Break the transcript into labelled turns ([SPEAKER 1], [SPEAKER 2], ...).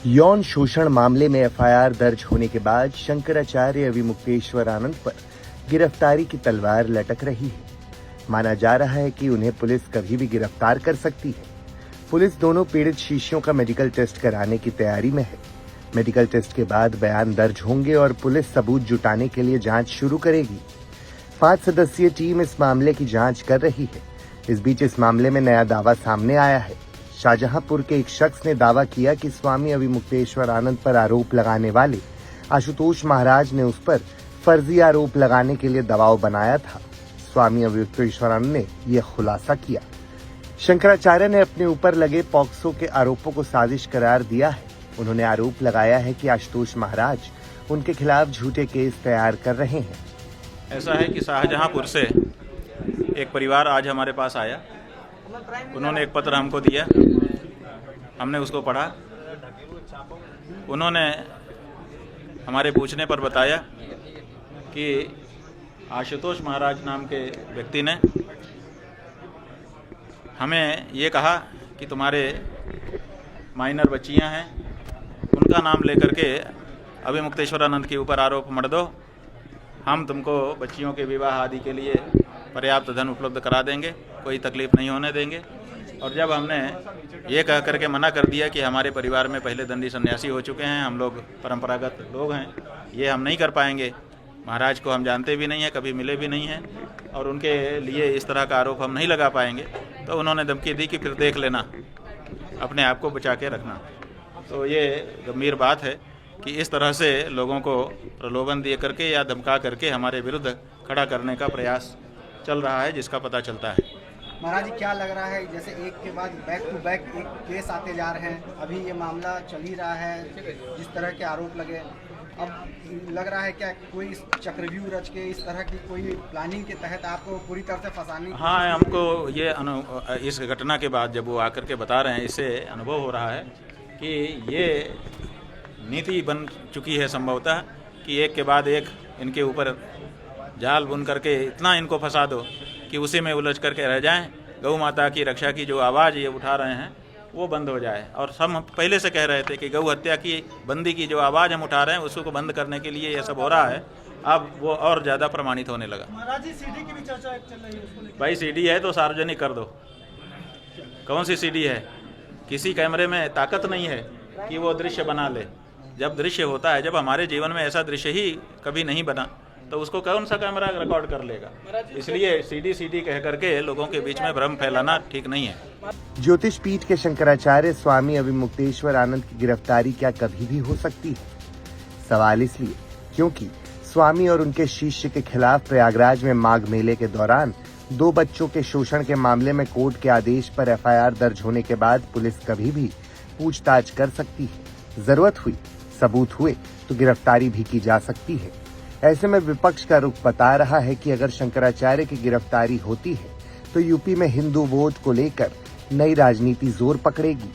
[SPEAKER 1] यौन शोषण मामले में एफआईआर दर्ज होने के बाद शंकराचार्य अविमुक्तेश्वर आनंद पर गिरफ्तारी की तलवार लटक रही है। माना जा रहा है कि उन्हें पुलिस कभी भी गिरफ्तार कर सकती है। पुलिस दोनों पीड़ित शिष्यों का मेडिकल टेस्ट कराने की तैयारी में है। मेडिकल टेस्ट के बाद बयान दर्ज होंगे और पुलिस सबूत जुटाने के लिए जांच शुरू करेगी। 5 सदस्यीय टीम इस मामले की जांच कर रही है। इस बीच इस मामले में नया दावा सामने आया है। शाहजहांपुर के एक शख्स ने दावा किया कि स्वामी अविमुक्तेश्वर आनंद पर आरोप लगाने वाले आशुतोष महाराज ने उस पर फर्जी आरोप लगाने के लिए दबाव बनाया था। स्वामी अविमुक्तेश्वर आनंद ने यह खुलासा किया। शंकराचार्य ने अपने ऊपर लगे पॉक्सो के आरोपों को साजिश करार दिया है। उन्होंने आरोप लगाया है कि आशुतोष महाराज उनके खिलाफ झूठे केस तैयार कर रहे हैं।
[SPEAKER 2] ऐसा है कि शाहजहांपुर से एक परिवार आज हमारे पास आया। उन्होंने एक पत्र हमको दिया, हमने उसको पढ़ा। उन्होंने हमारे पूछने पर बताया कि आशुतोष महाराज नाम के व्यक्ति ने हमें ये कहा कि तुम्हारे माइनर बच्चियां हैं, उनका नाम लेकर के अविमुक्तेश्वरानंद के ऊपर आरोप मढ़ दो। हम तुमको बच्चियों के विवाह आदि के लिए पर्याप्त धन उपलब्ध करा देंगे, कोई तकलीफ नहीं होने देंगे। और जब हमने ये कह करके मना कर दिया कि हमारे परिवार में पहले दंडी सन्यासी हो चुके हैं, हम लोग परंपरागत लोग हैं, ये हम नहीं कर पाएंगे, महाराज को हम जानते भी नहीं हैं, कभी मिले भी नहीं हैं, और उनके लिए इस तरह का आरोप हम नहीं लगा पाएंगे, तो उन्होंने धमकी दी कि फिर देख लेना, अपने आप को बचा के रखना। तो ये गंभीर बात है कि इस तरह से लोगों को प्रलोभन दिए करके या धमका करके हमारे विरुद्ध खड़ा करने का प्रयास चल रहा है, जिसका पता चलता है।
[SPEAKER 3] महाराज जी, क्या लग रहा है, जैसे एक के बाद बैक टू बैक एक केस आते जा रहे हैं, अभी ये मामला चल ही रहा है, जिस तरह के आरोप लगे, अब लग रहा है क्या कोई चक्रव्यूह रच के इस तरह की कोई प्लानिंग के तहत आपको पूरी तरह से फंसाने की?
[SPEAKER 2] हाँ, हमको ये इस घटना के बाद जब वो आकर के बता रहे हैं, इससे अनुभव हो रहा है कि ये नीति बन चुकी है संभवतः कि एक के बाद एक इनके ऊपर जाल बुन करके इतना इनको फंसा दो कि उसी में उलझ करके रह जाएं। गौ माता की रक्षा की जो आवाज़ ये उठा रहे हैं वो बंद हो जाए। और हम पहले से कह रहे थे कि गौ हत्या की बंदी की जो आवाज़ हम उठा रहे हैं उसको बंद करने के लिए ये सब हो रहा है। अब वो और ज़्यादा प्रमाणित होने लगा।
[SPEAKER 3] महाराज जी, सीडी की भी चर्चा चल रही है।
[SPEAKER 2] भाई सीडी है तो सार्वजनिक कर दो। कौन सी सीडी है? किसी कैमरे में ताकत नहीं है कि वो दृश्य बना ले। जब दृश्य होता है, जब हमारे जीवन में ऐसा दृश्य ही कभी नहीं बना, तो उसको कौन सा कैमरा रिकॉर्ड कर लेगा? इसलिए सीडी कह करके लोगों के बीच में भ्रम फैलाना ठीक नहीं है।
[SPEAKER 1] ज्योतिष पीठ के शंकराचार्य स्वामी अविमुक्तेश्वर आनंद की गिरफ्तारी क्या कभी भी हो सकती है? सवाल इसलिए क्योंकि स्वामी और उनके शिष्य के खिलाफ प्रयागराज में माघ मेले के दौरान 2 बच्चों के शोषण के मामले में कोर्ट के आदेश पर एफआईआर दर्ज होने के बाद पुलिस कभी भी पूछताछ कर सकती है। जरूरत हुई, सबूत हुए तो गिरफ्तारी भी की जा सकती है। ऐसे में विपक्ष का रुख बता रहा है कि अगर शंकराचार्य की गिरफ्तारी होती है तो यूपी में हिंदू वोट को लेकर नई राजनीति जोर पकड़ेगी।